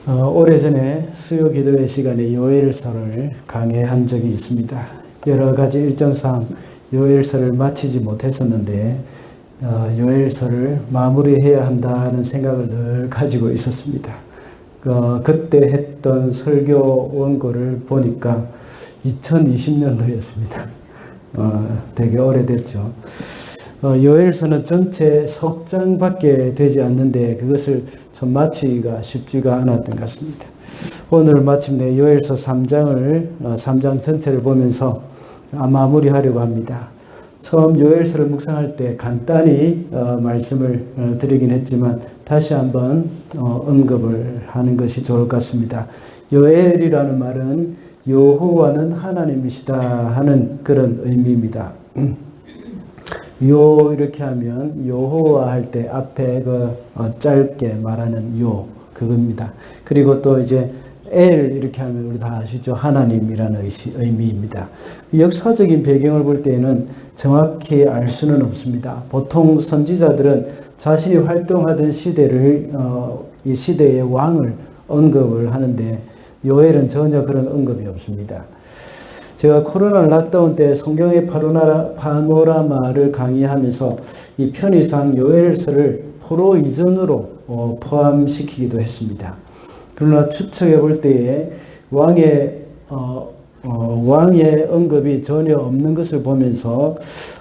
오래전에 수요 기도회 시간에 요엘서를 강해한 적이 있습니다. 여러 가지 일정상 요엘서를 마치지 못했었는데 요엘서를 마무리해야 한다는 생각을 늘 가지고 있었습니다. 그때 했던 설교 원고를 보니까 2020년도였습니다. 되게 오래됐죠. 요엘서는 전체 석장밖에 되지 않는데 그것을 좀 마치기가 쉽지가 않았던 것 같습니다. 오늘 마침내 요엘서 3장 전체를 보면서 마무리하려고 합니다. 처음 요엘서를 묵상할 때 간단히 말씀을 드리긴 했지만 다시 한번 언급을 하는 것이 좋을 것 같습니다. 요엘이라는 말은 여호와는 하나님이시다 하는 그런 의미입니다. 요 이렇게 하면 여호와 할 때 앞에 짧게 말하는 요 그겁니다. 그리고 또 이제 엘 이렇게 하면 우리 다 아시죠? 하나님이라는 의미입니다. 역사적인 배경을 볼 때에는 정확히 알 수는 없습니다. 보통 선지자들은 자신이 활동하던 시대를 이 시대의 왕을 언급을 하는데 요엘은 전혀 그런 언급이 없습니다. 제가 코로나 락다운 때 성경의 파노라마를 강의하면서 이 편의상 요엘서를 포로 이전으로 포함시키기도 했습니다. 그러나 추측해 볼 때에 왕의 언급이 전혀 없는 것을 보면서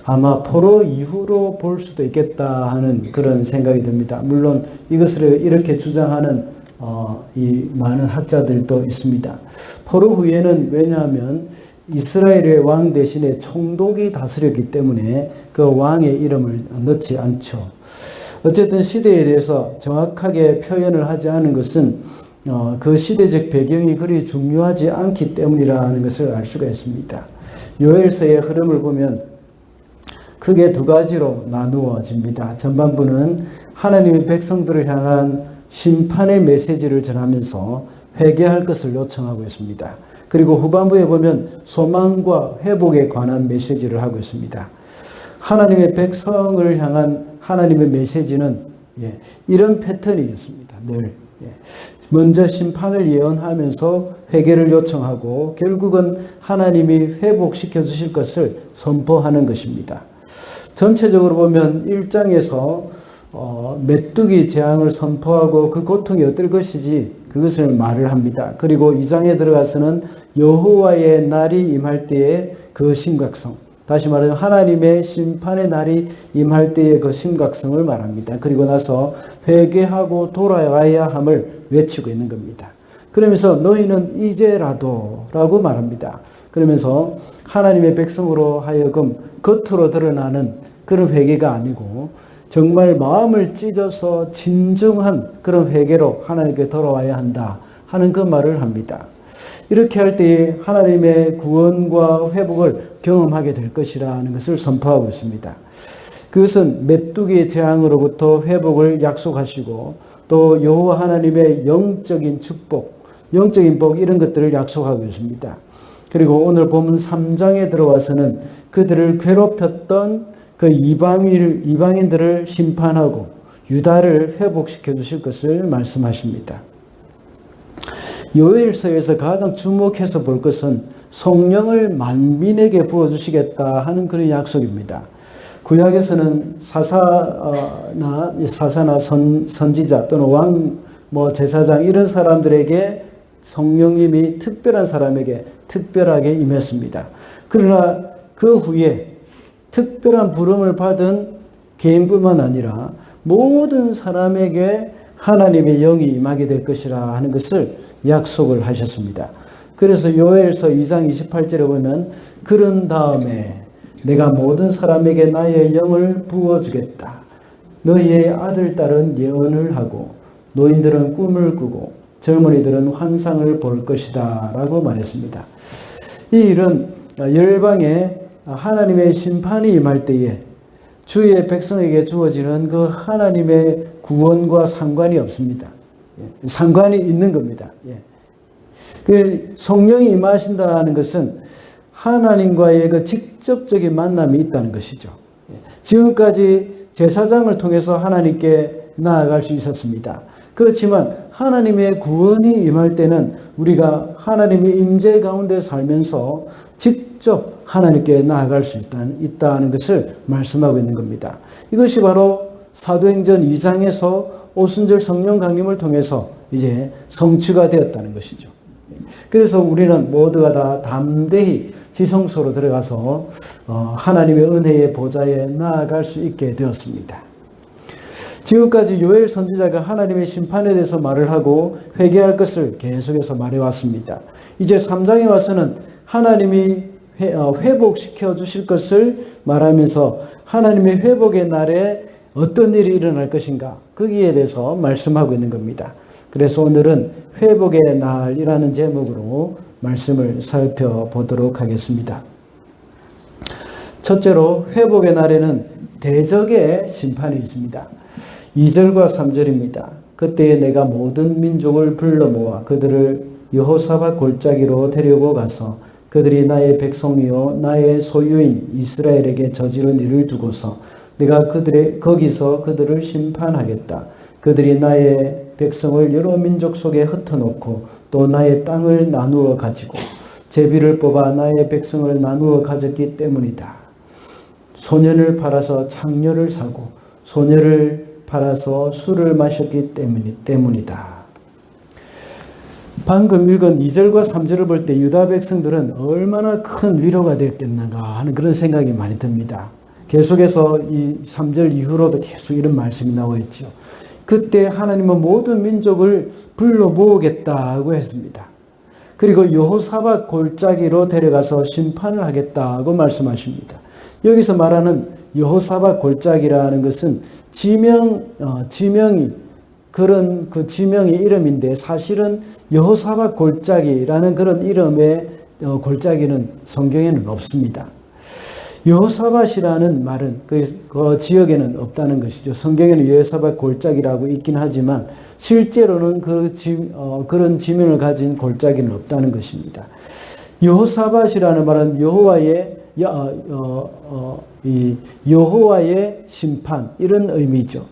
아마 포로 이후로 볼 수도 있겠다 하는 그런 생각이 듭니다. 물론 이것을 이렇게 주장하는 이 많은 학자들도 있습니다. 포로 후에는 왜냐하면 이스라엘의 왕 대신에 총독이 다스렸기 때문에 그 왕의 이름을 넣지 않죠. 어쨌든 시대에 대해서 정확하게 표현을 하지 않은 것은 그 시대적 배경이 그리 중요하지 않기 때문이라는 것을 알 수가 있습니다. 요엘서의 흐름을 보면 크게 두 가지로 나누어집니다. 전반부는 하나님의 백성들을 향한 심판의 메시지를 전하면서 회개할 것을 요청하고 있습니다. 그리고 후반부에 보면 소망과 회복에 관한 메시지를 하고 있습니다. 하나님의 백성을 향한 하나님의 메시지는 이런 패턴이었습니다. 늘 먼저 심판을 예언하면서 회개를 요청하고 결국은 하나님이 회복시켜 주실 것을 선포하는 것입니다. 전체적으로 보면 1장에서 메뚜기 재앙을 선포하고 그 고통이 어떨 것이지 그것을 말을 합니다. 그리고 2장에 들어가서는 여호와의 날이 임할 때의 그 심각성, 다시 말하면 하나님의 심판의 날이 임할 때의 그 심각성을 말합니다. 그리고 나서 회개하고 돌아와야 함을 외치고 있는 겁니다. 그러면서 너희는 이제라도 라고 말합니다. 그러면서 하나님의 백성으로 하여금 겉으로 드러나는 그런 회개가 아니고 정말 마음을 찢어서 진정한 그런 회개로 하나님께 돌아와야 한다 하는 그 말을 합니다. 이렇게 할 때에 하나님의 구원과 회복을 경험하게 될 것이라는 것을 선포하고 있습니다. 그것은 메뚜기의 재앙으로부터 회복을 약속하시고 또 여호와 하나님의 영적인 축복, 영적인 복 이런 것들을 약속하고 있습니다. 그리고 오늘 본문 3장에 들어와서는 그들을 괴롭혔던 그 이방인들을 심판하고 유다를 회복시켜 주실 것을 말씀하십니다. 요엘서에서 가장 주목해서 볼 것은 성령을 만민에게 부어주시겠다 하는 그런 약속입니다. 구약에서는 사사나 선지자 또는 왕, 제사장 이런 사람들에게 성령님이 특별한 사람에게 특별하게 임했습니다. 그러나 그 후에 특별한 부름을 받은 개인뿐만 아니라 모든 사람에게 하나님의 영이 임하게 될 것이라 하는 것을 약속을 하셨습니다. 그래서 요엘서 2장 28절에 보면 그런 다음에 내가 모든 사람에게 나의 영을 부어주겠다. 너희의 아들, 딸은 예언을 하고 노인들은 꿈을 꾸고 젊은이들은 환상을 볼 것이다 라고 말했습니다. 이 일은 열방에 하나님의 심판이 임할 때에 주의 백성에게 주어지는 그 하나님의 구원과 상관이 없습니다. 상관이 있는 겁니다. 그 성령이 임하신다는 것은 하나님과의 그 직접적인 만남이 있다는 것이죠. 지금까지 제사장을 통해서 하나님께 나아갈 수 있었습니다. 그렇지만 하나님의 구원이 임할 때는 우리가 하나님의 임재 가운데 살면서 직접 하나님께 나아갈 수 있다는 것을 말씀하고 있는 겁니다. 이것이 바로 사도행전 2장에서 오순절 성령 강림을 통해서 이제 성취가 되었다는 것이죠. 그래서 우리는 모두가 다 담대히 지성소로 들어가서 하나님의 은혜의 보좌에 나아갈 수 있게 되었습니다. 지금까지 요엘 선지자가 하나님의 심판에 대해서 말을 하고 회개할 것을 계속해서 말해왔습니다. 이제 3장에 와서는 하나님이 회복시켜 주실 것을 말하면서 하나님의 회복의 날에 어떤 일이 일어날 것인가, 거기에 대해서 말씀하고 있는 겁니다. 그래서 오늘은 회복의 날이라는 제목으로 말씀을 살펴보도록 하겠습니다. 첫째로 회복의 날에는 대적의 심판이 있습니다. 2절과 3절입니다. 그때에 내가 모든 민족을 불러 모아 그들을 여호사밧 골짜기로 데리고 가서 그들이 나의 백성이요 나의 소유인 이스라엘에게 저지른 일을 두고서 내가 거기서 그들을 심판하겠다. 그들이 나의 백성을 여러 민족 속에 흩어놓고 또 나의 땅을 나누어 가지고 제비를 뽑아 나의 백성을 나누어 가졌기 때문이다. 소년을 팔아서 창녀를 사고 소녀를 팔아서 술을 마셨기 때문이다. 방금 읽은 2절과 3절을 볼 때 유다 백성들은 얼마나 큰 위로가 되었겠는가 하는 그런 생각이 많이 듭니다. 계속해서 이 3절 이후로도 계속 이런 말씀이 나와 있죠. 그때 하나님은 모든 민족을 불러 모으겠다고 했습니다. 그리고 여호사밧 골짜기로 데려가서 심판을 하겠다고 말씀하십니다. 여기서 말하는 여호사밧 골짜기라는 것은 지명이 그런 그 지명의 이름인데 사실은 여호사밧 골짜기라는 그런 이름의 골짜기는 성경에는 없습니다. 여호사밧이라는 말은 그 지역에는 없다는 것이죠. 성경에는 여호사밧 골짜기라고 있긴 하지만 실제로는 그런 지명을 가진 골짜기는 없다는 것입니다. 여호사밧이라는 말은 여호와의 심판 이런 의미죠.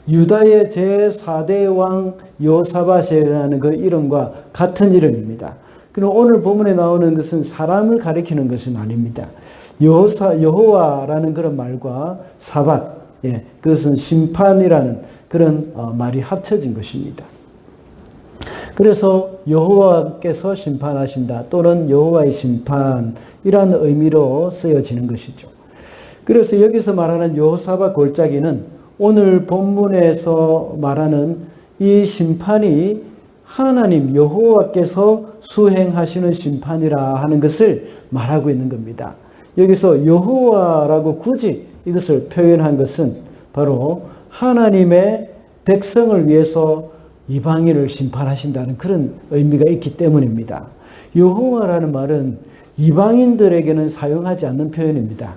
유다의 제4대 왕 여호사밧이라는 그 이름과 같은 이름입니다. 그럼 오늘 본문에 나오는 것은 사람을 가리키는 것은 아닙니다. 여호와라는 그런 말과 사밧, 그것은 심판이라는 그런 말이 합쳐진 것입니다. 그래서 여호와께서 심판하신다 또는 여호와의 심판이라는 의미로 쓰여지는 것이죠. 그래서 여기서 말하는 여호사밧 골짜기는 오늘 본문에서 말하는 이 심판이 하나님 여호와께서 수행하시는 심판이라 하는 것을 말하고 있는 겁니다. 여기서 여호와라고 굳이 이것을 표현한 것은 바로 하나님의 백성을 위해서 이방인을 심판하신다는 그런 의미가 있기 때문입니다. 여호와라는 말은 이방인들에게는 사용하지 않는 표현입니다.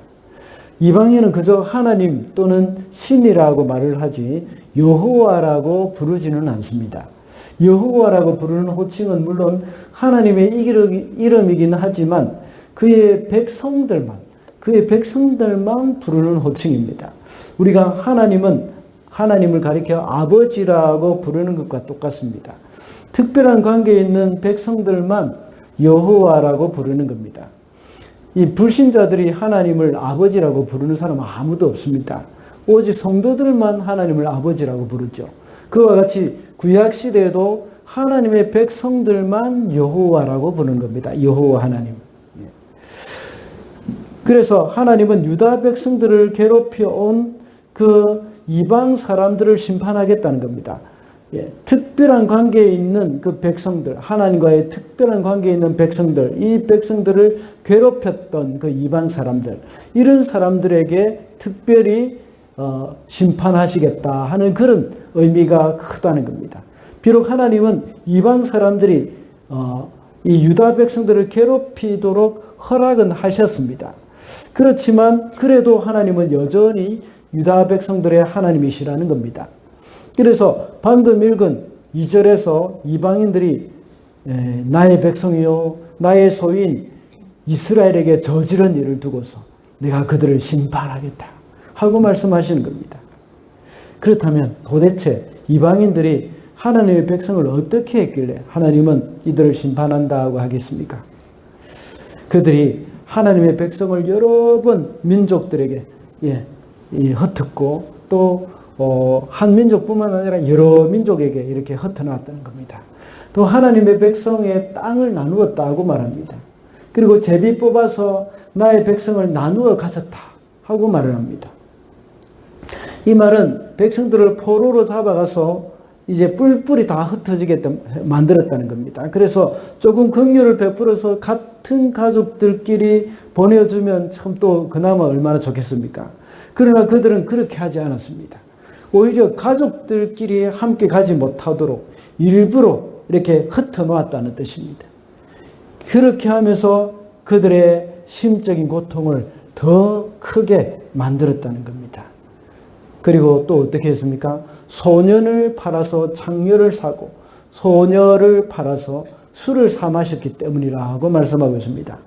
이방인은 그저 하나님 또는 신이라고 말을 하지 여호와라고 부르지는 않습니다. 여호와라고 부르는 호칭은 물론 하나님의 이름이긴 하지만 그의 백성들만 부르는 호칭입니다. 우리가 하나님을 가리켜 아버지라고 부르는 것과 똑같습니다. 특별한 관계에 있는 백성들만 여호와라고 부르는 겁니다. 이 불신자들이 하나님을 아버지라고 부르는 사람은 아무도 없습니다. 오직 성도들만 하나님을 아버지라고 부르죠. 그와 같이 구약시대에도 하나님의 백성들만 여호와라고 부르는 겁니다. 여호와 하나님. 그래서 하나님은 유다 백성들을 괴롭혀온 그 이방 사람들을 심판하겠다는 겁니다. 특별한 관계에 있는 그 백성들, 하나님과의 특별한 관계에 있는 백성들, 이 백성들을 괴롭혔던 그 이방 사람들, 이런 사람들에게 특별히 심판하시겠다 하는 그런 의미가 크다는 겁니다. 비록 하나님은 이방 사람들이 이 유다 백성들을 괴롭히도록 허락은 하셨습니다. 그렇지만 그래도 하나님은 여전히 유다 백성들의 하나님이시라는 겁니다. 그래서 방금 읽은 2절에서 이방인들이 나의 백성이요 나의 소유인 이스라엘에게 저지른 일을 두고서 내가 그들을 심판하겠다 하고 말씀하시는 겁니다. 그렇다면 도대체 이방인들이 하나님의 백성을 어떻게 했길래 하나님은 이들을 심판한다고 하겠습니까? 그들이 하나님의 백성을 여러 번 민족들에게 흩었고 또 한 민족뿐만 아니라 여러 민족에게 이렇게 흩어놨다는 겁니다. 또 하나님의 백성의 땅을 나누었다고 말합니다. 그리고 제비 뽑아서 나의 백성을 나누어 가졌다 하고 말을 합니다. 이 말은 백성들을 포로로 잡아가서 이제 뿔뿔이 다 흩어지게 만들었다는 겁니다. 그래서 조금 긍휼을 베풀어서 같은 가족들끼리 보내주면 참 또 그나마 얼마나 좋겠습니까? 그러나 그들은 그렇게 하지 않았습니다. 오히려 가족들끼리 함께 가지 못하도록 일부러 이렇게 흩어 놓았다는 뜻입니다. 그렇게 하면서 그들의 심적인 고통을 더 크게 만들었다는 겁니다. 그리고 또 어떻게 했습니까? 소년을 팔아서 창녀를 사고 소녀를 팔아서 술을 사 마셨기 때문이라고 말씀하고 있습니다.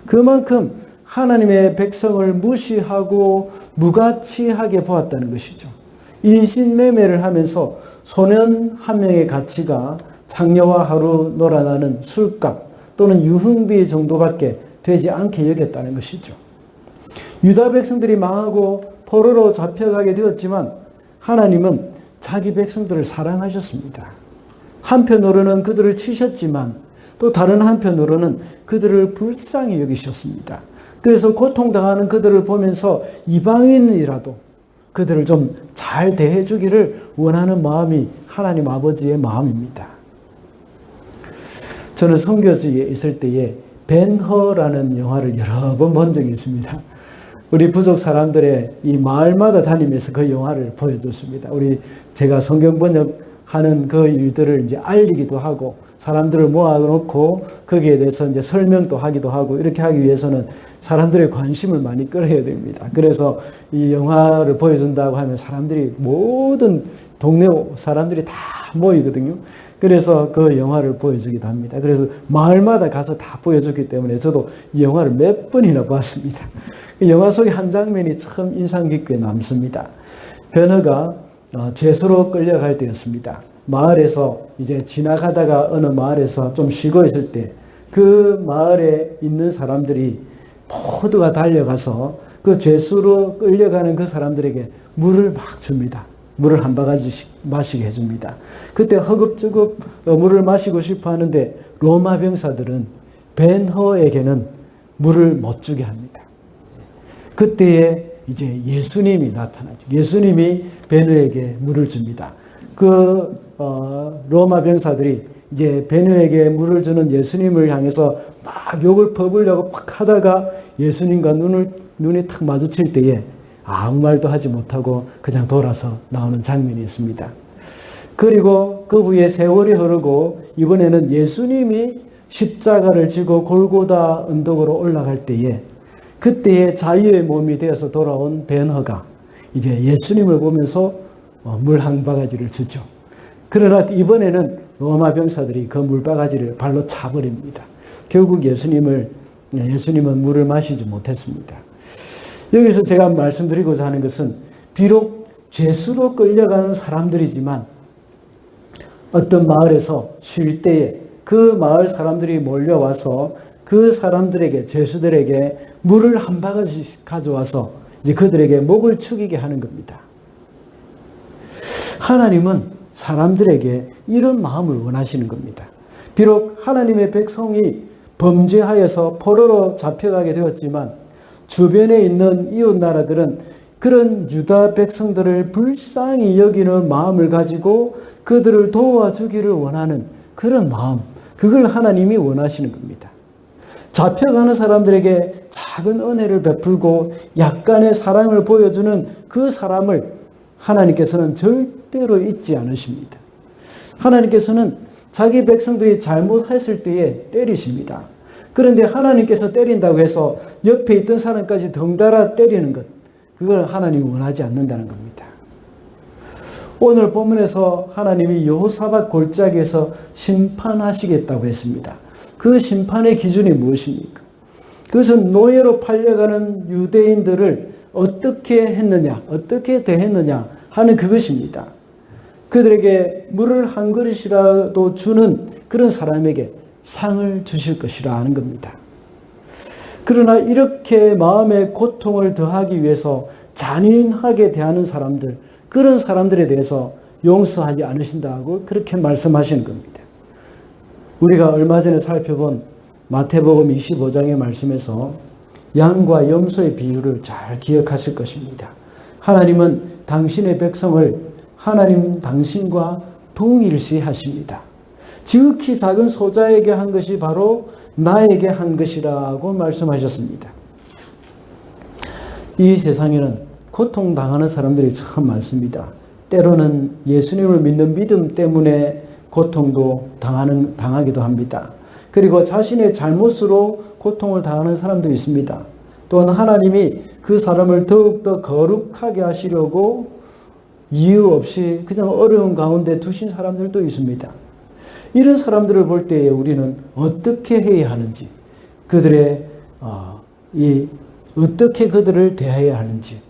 그만큼 하나님의 백성을 무시하고 무가치하게 보았다는 것이죠. 인신매매를 하면서 소년 한 명의 가치가 창녀와 하루 놀아나는 술값 또는 유흥비 정도밖에 되지 않게 여겼다는 것이죠. 유다 백성들이 망하고 포로로 잡혀가게 되었지만 하나님은 자기 백성들을 사랑하셨습니다. 한편으로는 그들을 치셨지만 또 다른 한편으로는 그들을 불쌍히 여기셨습니다. 그래서 고통당하는 그들을 보면서 이방인이라도 그들을 좀 잘 대해주기를 원하는 마음이 하나님 아버지의 마음입니다. 저는 선교지에 있을 때에 벤허라는 영화를 여러 번 본 적이 있습니다. 우리 부족 사람들의 이 마을마다 다니면서 그 영화를 보여줬습니다. 제가 성경 번역하는 그 일들을 이제 알리기도 하고 사람들을 모아놓고 거기에 대해서 이제 설명도 하기도 하고 이렇게 하기 위해서는 사람들의 관심을 많이 끌어야 됩니다. 그래서 이 영화를 보여준다고 하면 사람들이 모든 동네 사람들이 다 모이거든요. 그래서 그 영화를 보여주기도 합니다. 그래서 마을마다 가서 다 보여줬기 때문에 저도 이 영화를 몇 번이나 봤습니다. 그 영화 속의 한 장면이 참 인상 깊게 남습니다. 베너가 죄수로 끌려갈 때였습니다. 마을에서 이제 지나가다가 어느 마을에서 좀 쉬고 있을 때 그 마을에 있는 사람들이 모두가 달려가서 그 죄수로 끌려가는 그 사람들에게 물을 막 줍니다. 물을 한 바가지씩 마시게 해줍니다. 그때 허겁지겁 물을 마시고 싶어 하는데 로마 병사들은 벤허에게는 물을 못 주게 합니다. 그때에 이제 예수님이 나타나죠. 예수님이 벤허에게 물을 줍니다. 로마 병사들이 이제 베누에게 물을 주는 예수님을 향해서 막 욕을 퍼부으려고 막 하다가 예수님과 눈이 탁 마주칠 때에 아무 말도 하지 못하고 그냥 돌아서 나오는 장면이 있습니다. 그리고 그 후에 세월이 흐르고 이번에는 예수님이 십자가를 지고 골고다 언덕으로 올라갈 때에 그때의 자유의 몸이 되어서 돌아온 벤허가 이제 예수님을 보면서 물 한 바가지를 주죠. 그러나 이번에는 로마 병사들이 그 물바가지를 발로 차버립니다. 결국 예수님은 물을 마시지 못했습니다. 여기서 제가 말씀드리고자 하는 것은 비록 죄수로 끌려가는 사람들이지만 어떤 마을에서 쉴 때에 그 마을 사람들이 몰려와서 그 사람들에게 죄수들에게 물을 한 바가지씩 가져와서 이제 그들에게 목을 축이게 하는 겁니다. 하나님은 사람들에게 이런 마음을 원하시는 겁니다. 비록 하나님의 백성이 범죄하여서 포로로 잡혀가게 되었지만 주변에 있는 이웃 나라들은 그런 유다 백성들을 불쌍히 여기는 마음을 가지고 그들을 도와주기를 원하는 그런 마음, 그걸 하나님이 원하시는 겁니다. 잡혀가는 사람들에게 작은 은혜를 베풀고 약간의 사랑을 보여주는 그 사람을 하나님께서는 절대로 잊지 않으십니다. 하나님께서는 자기 백성들이 잘못했을 때에 때리십니다. 그런데 하나님께서 때린다고 해서 옆에 있던 사람까지 덩달아 때리는 것, 그걸 하나님이 원하지 않는다는 겁니다. 오늘 본문에서 하나님이 여호사밧 골짜기에서 심판하시겠다고 했습니다. 그 심판의 기준이 무엇입니까? 그것은 노예로 팔려가는 유대인들을 어떻게 했느냐, 어떻게 대했느냐 하는 그것입니다. 그들에게 물을 한 그릇이라도 주는 그런 사람에게 상을 주실 것이라 하는 겁니다. 그러나 이렇게 마음의 고통을 더하기 위해서 잔인하게 대하는 사람들, 그런 사람들에 대해서 용서하지 않으신다고 그렇게 말씀하시는 겁니다. 우리가 얼마 전에 살펴본 마태복음 25장의 말씀에서 양과 염소의 비유를 잘 기억하실 것입니다. 하나님은 당신의 백성을 하나님 당신과 동일시 하십니다. 지극히 작은 소자에게 한 것이 바로 나에게 한 것이라고 말씀하셨습니다. 이 세상에는 고통당하는 사람들이 참 많습니다. 때로는 예수님을 믿는 믿음 때문에 고통도 당하기도 합니다. 그리고 자신의 잘못으로 고통을 당하는 사람도 있습니다. 또한 하나님이 그 사람을 더욱더 거룩하게 하시려고 이유 없이 그냥 어려운 가운데 두신 사람들도 있습니다. 이런 사람들을 볼 때에 우리는 어떻게 해야 하는지, 어떻게 그들을 대해야 하는지,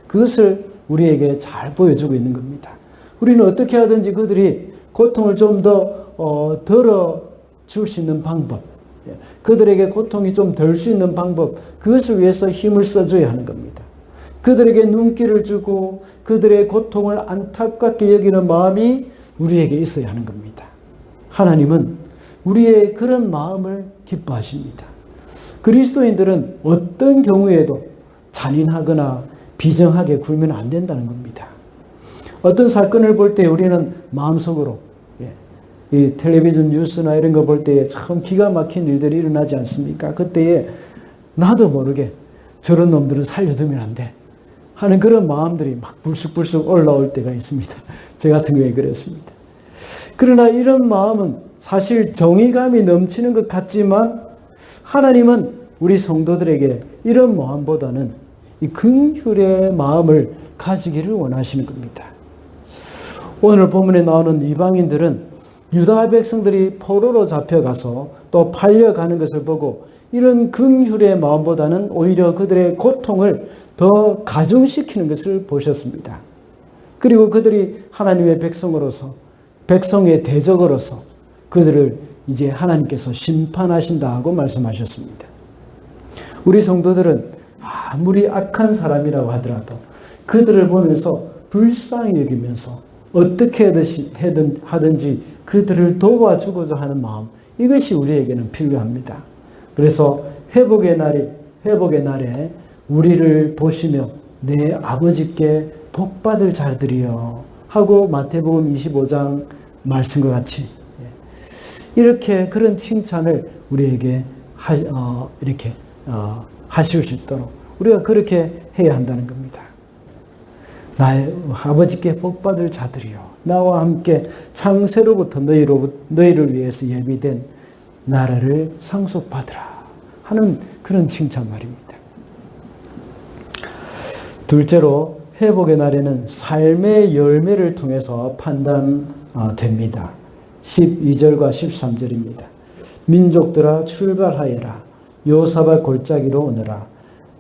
그것을 우리에게 잘 보여주고 있는 겁니다. 우리는 어떻게 하든지 그들이 고통을 좀 더 덜어줄 수 있는 방법, 그들에게 고통이 좀 덜 수 있는 방법, 그것을 위해서 힘을 써줘야 하는 겁니다. 그들에게 눈길을 주고 그들의 고통을 안타깝게 여기는 마음이 우리에게 있어야 하는 겁니다. 하나님은 우리의 그런 마음을 기뻐하십니다. 그리스도인들은 어떤 경우에도 잔인하거나 비정하게 굴면 안 된다는 겁니다. 어떤 사건을 볼 때 우리는 마음속으로 이 텔레비전 뉴스나 이런 거 볼 때 참 기가 막힌 일들이 일어나지 않습니까? 그때에 나도 모르게 저런 놈들은 살려두면 안 돼 하는 그런 마음들이 막 불쑥불쑥 올라올 때가 있습니다. 저 같은 경우에 그랬습니다. 그러나 이런 마음은 사실 정의감이 넘치는 것 같지만 하나님은 우리 성도들에게 이런 마음보다는 이 긍휼의 마음을 가지기를 원하시는 겁니다. 오늘 본문에 나오는 이방인들은 유다 백성들이 포로로 잡혀가서 또 팔려가는 것을 보고 이런 긍휼의 마음보다는 오히려 그들의 고통을 더 가중시키는 것을 보셨습니다. 그리고 그들이 하나님의 백성으로서, 백성의 대적으로서 그들을 이제 하나님께서 심판하신다고 말씀하셨습니다. 우리 성도들은 아무리 악한 사람이라고 하더라도 그들을 보면서 불쌍히 여기면서 어떻게 하든지 그들을 도와주고자 하는 마음, 이것이 우리에게는 필요합니다. 그래서 회복의 날에 우리를 보시며 내 아버지께 복받을 자들이여 하고 마태복음 25장 말씀과 같이 이렇게 그런 칭찬을 우리에게 하실 수 있도록 우리가 그렇게 해야 한다는 겁니다. 나의 아버지께 복받을 자들이여 나와 함께 창세로부터 너희를 위해서 예비된 나라를 상속받으라 하는 그런 칭찬 말입니다. 둘째로 회복의 날에는 삶의 열매를 통해서 판단됩니다. 12절과 13절입니다. 민족들아 출발하여라. 요사밭 골짜기로 오너라.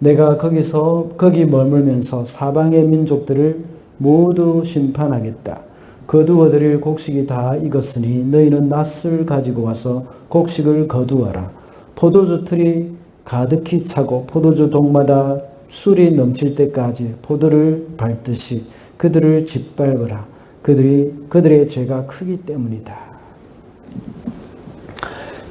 내가 거기 머물면서 사방의 민족들을 모두 심판하겠다. 거두어들일 곡식이 다 익었으니 너희는 낫을 가지고 와서 곡식을 거두어라. 포도주 틀이 가득히 차고 포도주 동마다 술이 넘칠 때까지 포도를 밟듯이 그들을 짓밟으라. 그들의 죄가 크기 때문이다.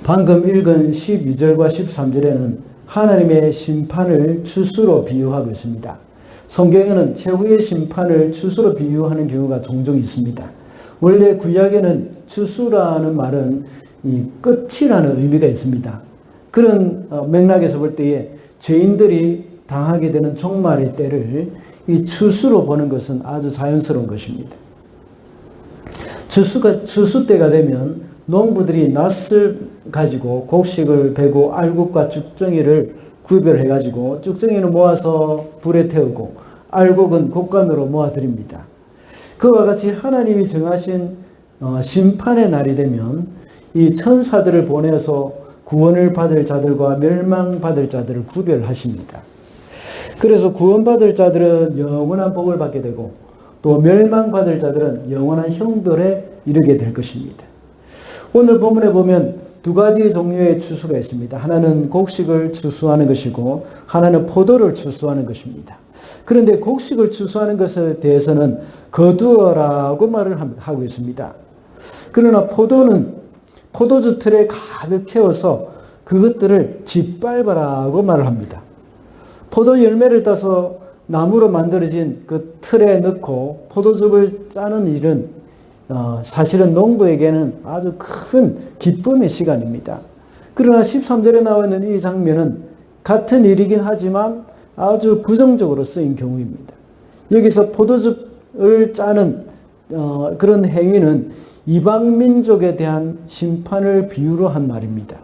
방금 읽은 12절과 13절에는 하나님의 심판을 추수로 비유하고 있습니다. 성경에는 최후의 심판을 추수로 비유하는 경우가 종종 있습니다. 원래 구약에는 추수라는 말은 이 끝이라는 의미가 있습니다. 그런 맥락에서 볼 때에 죄인들이 당하게 되는 종말의 때를 이 추수로 보는 것은 아주 자연스러운 것입니다. 추수 때가 되면 농부들이 낫을 가지고 곡식을 베고 알곡과 쭉정이를 구별해 가지고 쭉정이는 모아서 불에 태우고 알곡은 곡간으로 모아드립니다. 그와 같이 하나님이 정하신 심판의 날이 되면 이 천사들을 보내서 구원을 받을 자들과 멸망받을 자들을 구별하십니다. 그래서 구원받을 자들은 영원한 복을 받게 되고 또 멸망받을 자들은 영원한 형벌에 이르게 될 것입니다. 오늘 본문에 보면 두 가지 종류의 추수가 있습니다. 하나는 곡식을 추수하는 것이고 하나는 포도를 추수하는 것입니다. 그런데 곡식을 추수하는 것에 대해서는 거두어라고 말을 하고 있습니다. 그러나 포도는 포도주 틀에 가득 채워서 그것들을 짓밟아라고 말을 합니다. 포도 열매를 따서 나무로 만들어진 그 틀에 넣고 포도즙을 짜는 일은 사실은 농부에게는 아주 큰 기쁨의 시간입니다. 그러나 13절에 나와 있는 이 장면은 같은 일이긴 하지만 아주 부정적으로 쓰인 경우입니다. 여기서 포도즙을 짜는 그런 행위는 이방 민족에 대한 심판을 비유로 한 말입니다.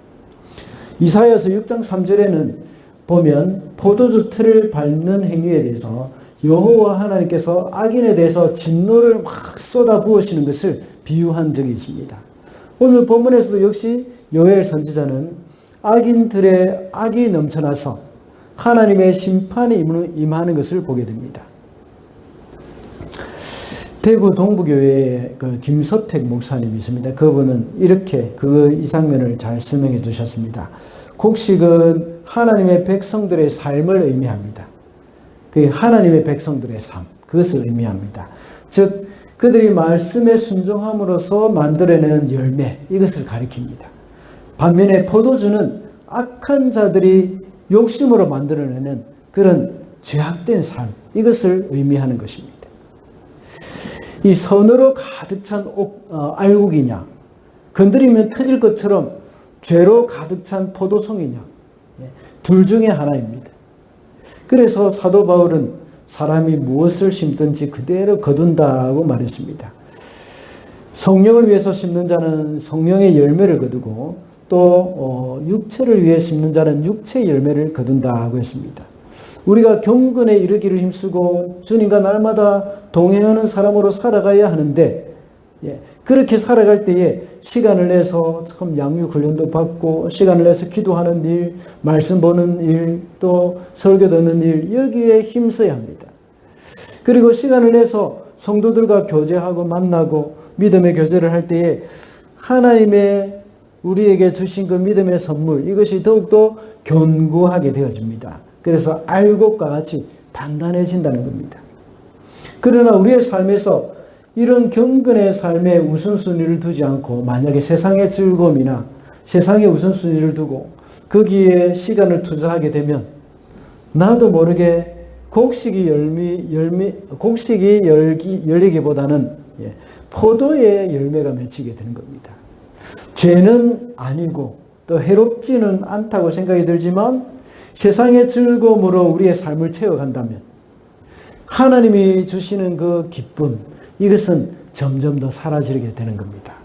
이사야서 6장 3절에는 보면 포도주 틀을 밟는 행위에 대해서 여호와 하나님께서 악인에 대해서 진노를 막 쏟아 부으시는 것을 비유한 적이 있습니다. 오늘 본문에서도 역시 요엘 선지자는 악인들의 악이 넘쳐나서 하나님의 심판이 임하는 것을 보게 됩니다. 대구 동부교회의 그 김서택 목사님이 있습니다. 그분은 이렇게 이 장면을 잘 설명해 주셨습니다. 곡식은 하나님의 백성들의 삶을 의미합니다. 그 하나님의 백성들의 삶, 그것을 의미합니다. 즉 그들이 말씀에 순종함으로써 만들어내는 열매, 이것을 가리킵니다. 반면에 포도주는 악한 자들이 욕심으로 만들어내는 그런 죄악된 삶, 이것을 의미하는 것입니다. 이 선으로 가득 찬 알곡이냐, 건드리면 터질 것처럼 죄로 가득 찬 포도송이냐, 둘 중에 하나입니다. 그래서 사도 바울은 사람이 무엇을 심든지 그대로 거둔다고 말했습니다. 성령을 위해서 심는 자는 성령의 열매를 거두고 또 육체를 위해 심는 자는 육체의 열매를 거둔다고 했습니다. 우리가 경건에 이르기를 힘쓰고 주님과 날마다 동행하는 사람으로 살아가야 하는데 그렇게 살아갈 때에 시간을 내서 참 양육 훈련도 받고 시간을 내서 기도하는 일, 말씀 보는 일, 또 설교 듣는 일, 여기에 힘써야 합니다. 그리고 시간을 내서 성도들과 교제하고 만나고 믿음의 교제를 할 때에 하나님의 우리에게 주신 그 믿음의 선물, 이것이 더욱더 견고하게 되어집니다. 그래서 알곡과 같이 단단해진다는 겁니다. 그러나 우리의 삶에서 이런 경건의 삶에 우선순위를 두지 않고 만약에 세상의 즐거움이나 세상의 우선순위를 두고 거기에 시간을 투자하게 되면 나도 모르게 곡식이 열리기보다는 포도의 열매가 맺히게 되는 겁니다. 죄는 아니고 또 해롭지는 않다고 생각이 들지만 세상의 즐거움으로 우리의 삶을 채워간다면 하나님이 주시는 그 기쁨, 이것은 점점 더 사라지게 되는 겁니다.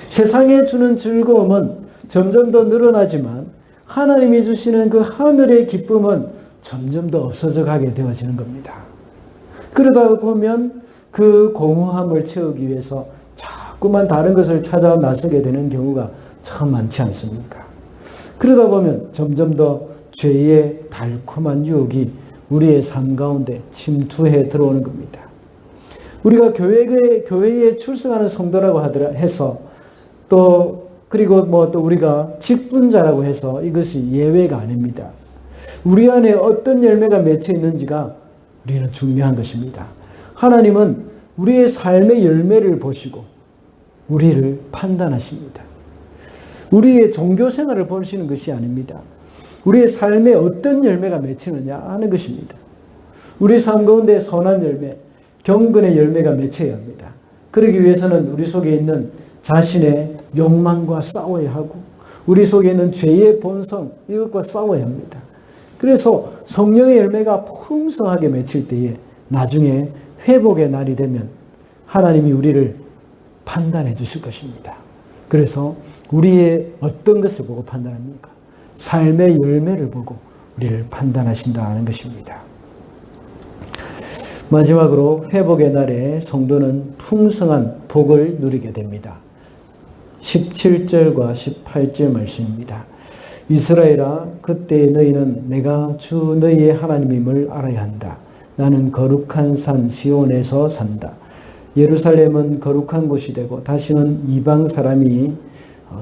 세상에 주는 즐거움은 점점 더 늘어나지만 하나님이 주시는 그 하늘의 기쁨은 점점 더 없어져 가게 되어지는 겁니다. 그러다 보면 그 공허함을 채우기 위해서 자꾸만 다른 것을 찾아 나서게 되는 경우가 참 많지 않습니까? 그러다 보면 점점 더 죄의 달콤한 유혹이 우리의 삶 가운데 침투해 들어오는 겁니다. 우리가 교회에 출석하는 성도라고 해서 또 그리고 또 우리가 직분자라고 해서 이것이 예외가 아닙니다. 우리 안에 어떤 열매가 맺혀 있는지가 우리는 중요한 것입니다. 하나님은 우리의 삶의 열매를 보시고 우리를 판단하십니다. 우리의 종교 생활을 보시는 것이 아닙니다. 우리의 삶에 어떤 열매가 맺히느냐 하는 것입니다. 우리 삶 가운데 선한 열매, 경건의 열매가 맺혀야 합니다. 그러기 위해서는 우리 속에 있는 자신의 욕망과 싸워야 하고 우리 속에 있는 죄의 본성, 이것과 싸워야 합니다. 그래서 성령의 열매가 풍성하게 맺힐 때에 나중에 회복의 날이 되면 하나님이 우리를 판단해 주실 것입니다. 그래서 우리의 어떤 것을 보고 판단합니까? 삶의 열매를 보고 우리를 판단하신다는 것입니다. 마지막으로 회복의 날에 성도는 풍성한 복을 누리게 됩니다. 17절과 18절 말씀입니다. 이스라엘아, 그때 너희는 내가 주 너희의 하나님임을 알아야 한다. 나는 거룩한 산 시온에서 산다. 예루살렘은 거룩한 곳이 되고 다시는 이방 사람이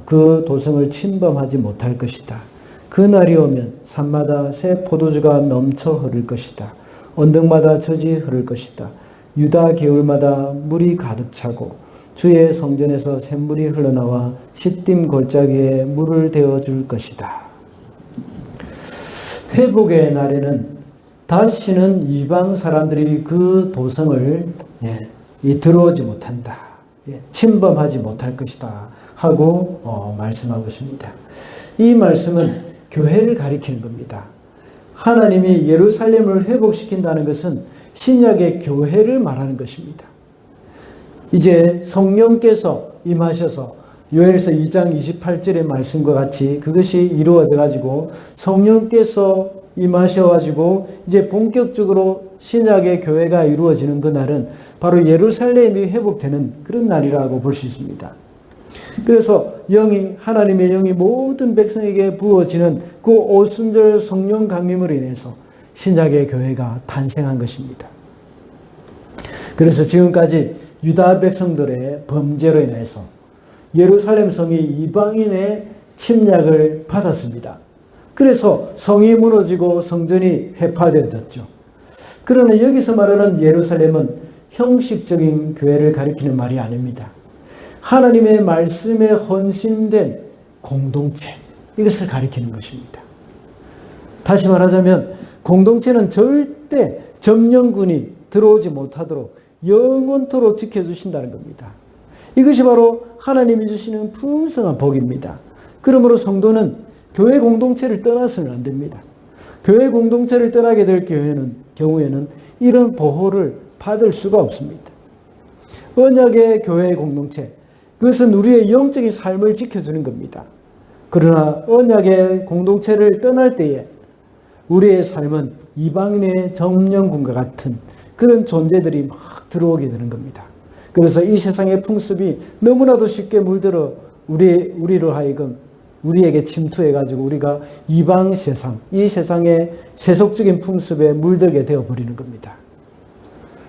그 도성을 침범하지 못할 것이다. 그날이 오면 산마다 새 포도주가 넘쳐 흐를 것이다. 언덕마다 젖이 흐를 것이다. 유다 개울마다 물이 가득 차고 주의 성전에서 샘물이 흘러나와 시딤 골짜기에 물을 데워줄 것이다. 회복의 날에는 다시는 이방 사람들이 그 도성을 들어오지 못한다. 침범하지 못할 것이다. 하고 말씀하고 있습니다. 이 말씀은 교회를 가리키는 겁니다. 하나님이 예루살렘을 회복시킨다는 것은 신약의 교회를 말하는 것입니다. 이제 성령께서 임하셔서 요엘서 2장 28절의 말씀과 같이 그것이 이루어져 가지고 성령께서 임하셔 가지고 이제 본격적으로 신약의 교회가 이루어지는 그날은 바로 예루살렘이 회복되는 그런 날이라고 볼 수 있습니다. 그래서 하나님의 영이 모든 백성에게 부어지는 그 오순절 성령 강림으로 인해서 신약의 교회가 탄생한 것입니다. 그래서 지금까지 유다 백성들의 범죄로 인해서 예루살렘 성이 이방인의 침략을 받았습니다. 그래서 성이 무너지고 성전이 회파되어졌죠. 그러나 여기서 말하는 예루살렘은 형식적인 교회를 가리키는 말이 아닙니다. 하나님의 말씀에 헌신된 공동체, 이것을 가리키는 것입니다. 다시 말하자면 공동체는 절대 점령군이 들어오지 못하도록 영원토록 지켜주신다는 겁니다. 이것이 바로 하나님이 주시는 풍성한 복입니다. 그러므로 성도는 교회 공동체를 떠나서는 안 됩니다. 교회 공동체를 떠나게 될 경우에는 이런 보호를 받을 수가 없습니다. 언약의 교회 공동체, 그것은 우리의 영적인 삶을 지켜주는 겁니다. 그러나 언약의 공동체를 떠날 때에 우리의 삶은 이방인의 점령군과 같은 그런 존재들이 막 들어오게 되는 겁니다. 그래서 이 세상의 풍습이 너무나도 쉽게 물들어 우리로 하여금 우리에게 침투해가지고 우리가 이방 세상, 이 세상의 세속적인 풍습에 물들게 되어버리는 겁니다.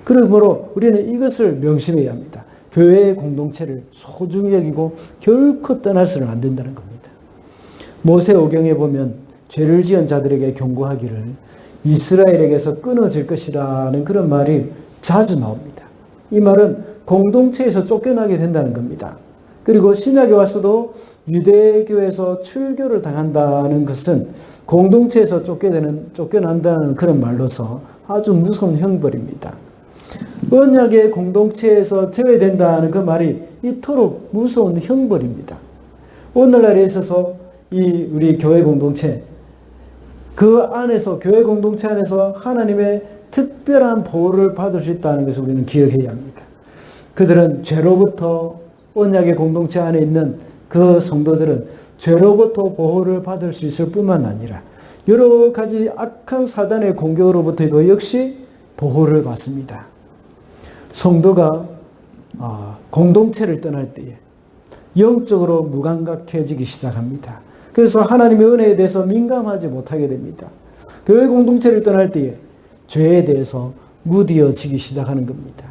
그러므로 우리는 이것을 명심해야 합니다. 교회의 공동체를 소중히 여기고 결코 떠나서는 안 된다는 겁니다. 모세오경에 보면 죄를 지은 자들에게 경고하기를 이스라엘에게서 끊어질 것이라는 그런 말이 자주 나옵니다. 이 말은 공동체에서 쫓겨나게 된다는 겁니다. 그리고 신약에 와서도 유대교에서 출교를 당한다는 것은 공동체에서 쫓겨난다는 그런 말로서 아주 무서운 형벌입니다. 언약의 공동체에서 제외된다는 그 말이 이토록 무서운 형벌입니다. 오늘날에 있어서 우리 교회 공동체, 그 안에서, 교회 공동체 안에서 하나님의 특별한 보호를 받을 수 있다는 것을 우리는 기억해야 합니다. 그들은 죄로부터, 언약의 공동체 안에 있는 그 성도들은 죄로부터 보호를 받을 수 있을 뿐만 아니라 여러 가지 악한 사단의 공격으로부터도 역시 보호를 받습니다. 성도가 공동체를 떠날 때에 영적으로 무감각해지기 시작합니다. 그래서 하나님의 은혜에 대해서 민감하지 못하게 됩니다. 교회 공동체를 떠날 때에 죄에 대해서 무디어지기 시작하는 겁니다.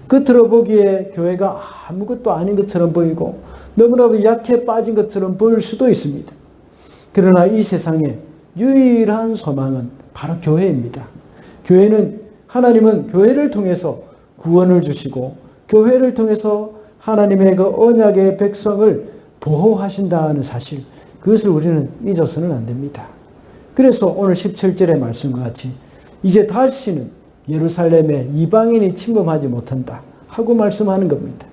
겉으로 보기에 교회가 아무것도 아닌 것처럼 보이고 너무나도 약해 빠진 것처럼 보일 수도 있습니다. 그러나 이 세상에 유일한 소망은 바로 교회입니다. 하나님은 교회를 통해서 구원을 주시고 교회를 통해서 하나님의 그 언약의 백성을 보호하신다는 사실, 그것을 우리는 잊어서는 안 됩니다. 그래서 오늘 17절의 말씀과 같이 이제 다시는 예루살렘에 이방인이 침범하지 못한다 하고 말씀하는 겁니다.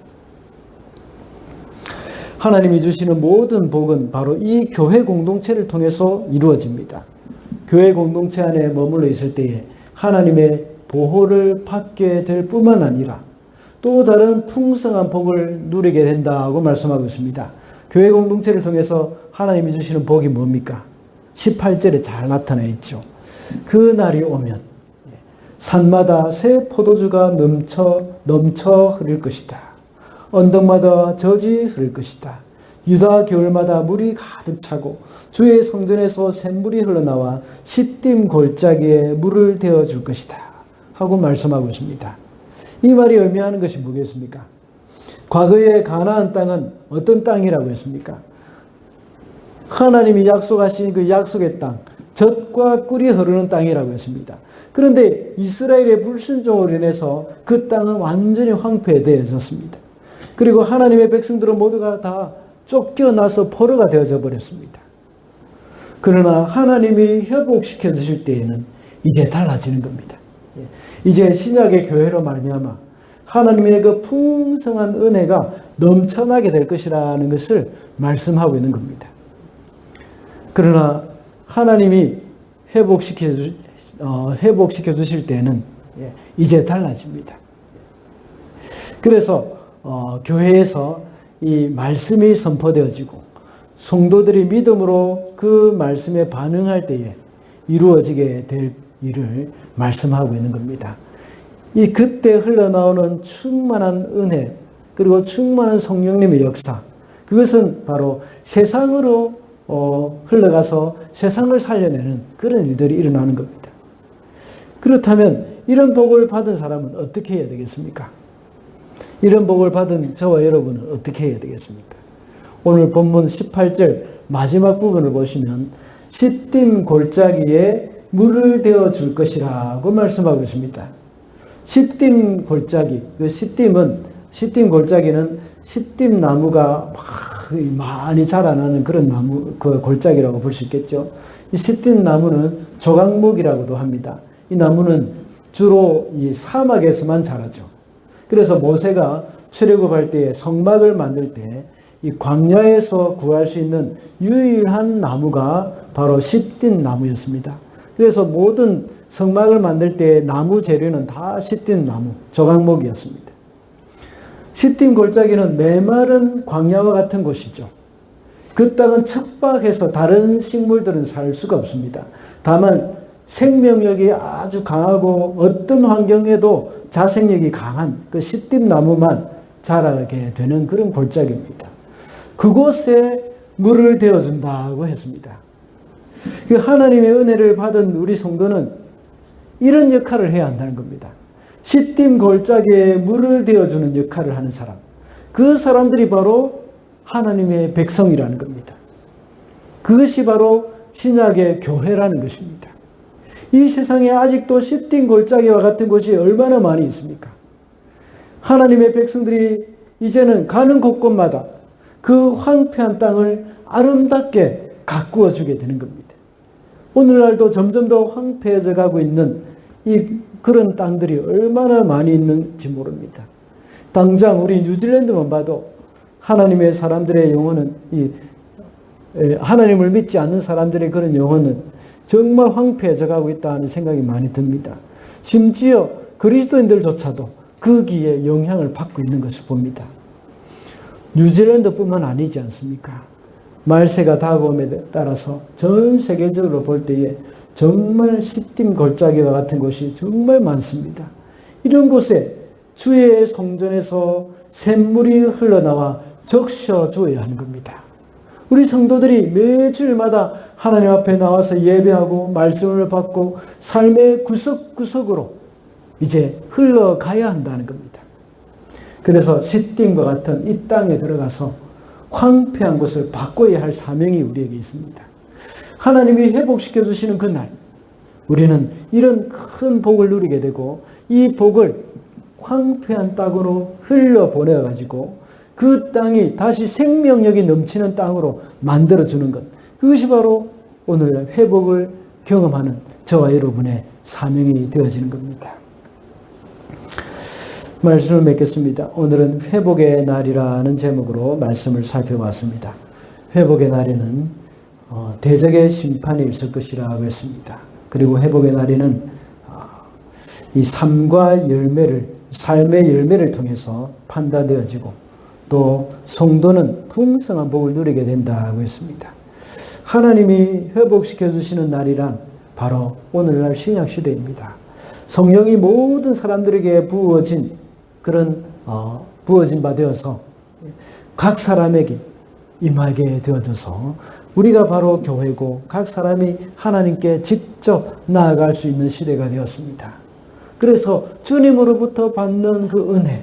하나님이 주시는 모든 복은 바로 이 교회 공동체를 통해서 이루어집니다. 교회 공동체 안에 머물러 있을 때에 하나님의 보호를 받게 될 뿐만 아니라 또 다른 풍성한 복을 누리게 된다고 말씀하고 있습니다. 교회 공동체를 통해서 하나님이 주시는 복이 뭡니까? 18절에 잘 나타나 있죠. 그 날이 오면 산마다 새 포도주가 넘쳐 흐를 것이다. 언덕마다 젖이 흐를 것이다. 유다 겨울마다 물이 가득 차고 주의 성전에서 샘물이 흘러나와 시딤 골짜기에 물을 데워줄 것이다. 하고 말씀하고 있습니다. 이 말이 의미하는 것이 뭐겠습니까? 과거의 가나안 땅은 어떤 땅이라고 했습니까? 하나님이 약속하신 그 약속의 땅, 젖과 꿀이 흐르는 땅이라고 했습니다. 그런데 이스라엘의 불순종으로 인해서 그 땅은 완전히 황폐되어졌습니다. 그리고 하나님의 백성들은 모두가 다 쫓겨나서 포로가 되어져 버렸습니다. 그러나 하나님이 회복시켜 주실 때에는 이제 달라지는 겁니다. 이제 신약의 교회로 말미암아 하나님의 그 풍성한 은혜가 넘쳐나게 될 것이라는 것을 말씀하고 있는 겁니다. 그러나 하나님이 회복시켜 주실 때는 이제 달라집니다. 그래서 교회에서 이 말씀이 선포되어지고 성도들이 믿음으로 그 말씀에 반응할 때에 이루어지게 될 일을 말씀하고 있는 겁니다. 이 그때 흘러나오는 충만한 은혜 그리고 충만한 성령님의 역사, 그것은 바로 세상으로 흘러가서 세상을 살려내는 그런 일들이 일어나는 겁니다. 그렇다면 이런 복을 받은 사람은 어떻게 해야 되겠습니까? 이런 복을 받은 저와 여러분은 어떻게 해야 되겠습니까? 오늘 본문 18절 마지막 부분을 보시면 시딤 골짜기에 물을 데워 줄 것이라고 말씀하고 있습니다. 시딤 골짜기, 그 시딤 골짜기는 시딤 나무가 많이 자라나는 그런 나무, 그 골짜기라고 볼 수 있겠죠. 이 시딤 나무는 조각목이라고도 합니다. 이 나무는 주로 이 사막에서만 자라죠. 그래서 모세가 출애굽할 때 성막을 만들 때 이 광야에서 구할 수 있는 유일한 나무가 바로 시딤 나무였습니다. 그래서 모든 성막을 만들 때 나무 재료는 다 시딤 나무, 조각목이었습니다. 시딤 골짜기는 메마른 광야와 같은 곳이죠. 그 땅은 척박해서 다른 식물들은 살 수가 없습니다. 다만 생명력이 아주 강하고 어떤 환경에도 자생력이 강한 그 시딤 나무만 자라게 되는 그런 골짜기입니다. 그곳에 물을 데워준다고 했습니다. 그 하나님의 은혜를 받은 우리 성도는 이런 역할을 해야 한다는 겁니다. 시딤 골짜기에 물을 데워주는 역할을 하는 사람, 그 사람들이 바로 하나님의 백성이라는 겁니다. 그것이 바로 신약의 교회라는 것입니다. 이 세상에 아직도 시딤 골짜기와 같은 곳이 얼마나 많이 있습니까? 하나님의 백성들이 이제는 가는 곳곳마다 그 황폐한 땅을 아름답게 가꾸어 주게 되는 겁니다. 오늘날도 점점 더 황폐해져 가고 있는 그런 땅들이 얼마나 많이 있는지 모릅니다. 당장 우리 뉴질랜드만 봐도 하나님의 사람들의 영혼은 하나님을 믿지 않는 사람들의 그런 영혼은 정말 황폐해져 가고 있다는 생각이 많이 듭니다. 심지어 그리스도인들조차도 거기에 영향을 받고 있는 것을 봅니다. 뉴질랜드뿐만 아니지 않습니까? 말세가 다가옴에 따라서 전 세계적으로 볼 때에 정말 시딤 골짜기와 같은 곳이 정말 많습니다. 이런 곳에 주의 성전에서 샘물이 흘러나와 적셔 주어야 하는 겁니다. 우리 성도들이 매주일마다 하나님 앞에 나와서 예배하고 말씀을 받고 삶의 구석구석으로 이제 흘러가야 한다는 겁니다. 그래서 시딤과 같은 이 땅에 들어가서 황폐한 것을 바꿔야 할 사명이 우리에게 있습니다. 하나님이 회복시켜 주시는 그날 우리는 이런 큰 복을 누리게 되고 이 복을 황폐한 땅으로 흘려보내어 가지고 그 땅이 다시 생명력이 넘치는 땅으로 만들어주는 것, 그것이 바로 오늘 회복을 경험하는 저와 여러분의 사명이 되어지는 겁니다. 말씀을 맺겠습니다. 오늘은 회복의 날이라는 제목으로 말씀을 살펴봤습니다. 회복의 날에는 대적의 심판이 있을 것이라고 했습니다. 그리고 회복의 날에는 이 삶의 열매를 통해서 판단되어지고 또 성도는 풍성한 복을 누리게 된다고 했습니다. 하나님이 회복시켜 주시는 날이란 바로 오늘날 신약시대입니다. 성령이 모든 사람들에게 부어진 바 되어서 각 사람에게 임하게 되어져서 우리가 바로 교회고 각 사람이 하나님께 직접 나아갈 수 있는 시대가 되었습니다. 그래서 주님으로부터 받는 그 은혜,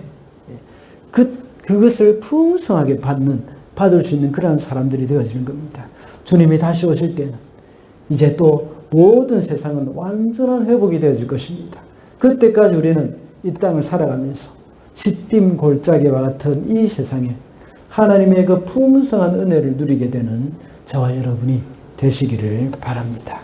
그것을 풍성하게 받을 수 있는 그러한 사람들이 되어지는 겁니다. 주님이 다시 오실 때는 이제 또 모든 세상은 완전한 회복이 되어질 것입니다. 그때까지 우리는 이 땅을 살아가면서 시딤 골짜기와 같은 이 세상에 하나님의 그 풍성한 은혜를 누리게 되는 저와 여러분이 되시기를 바랍니다.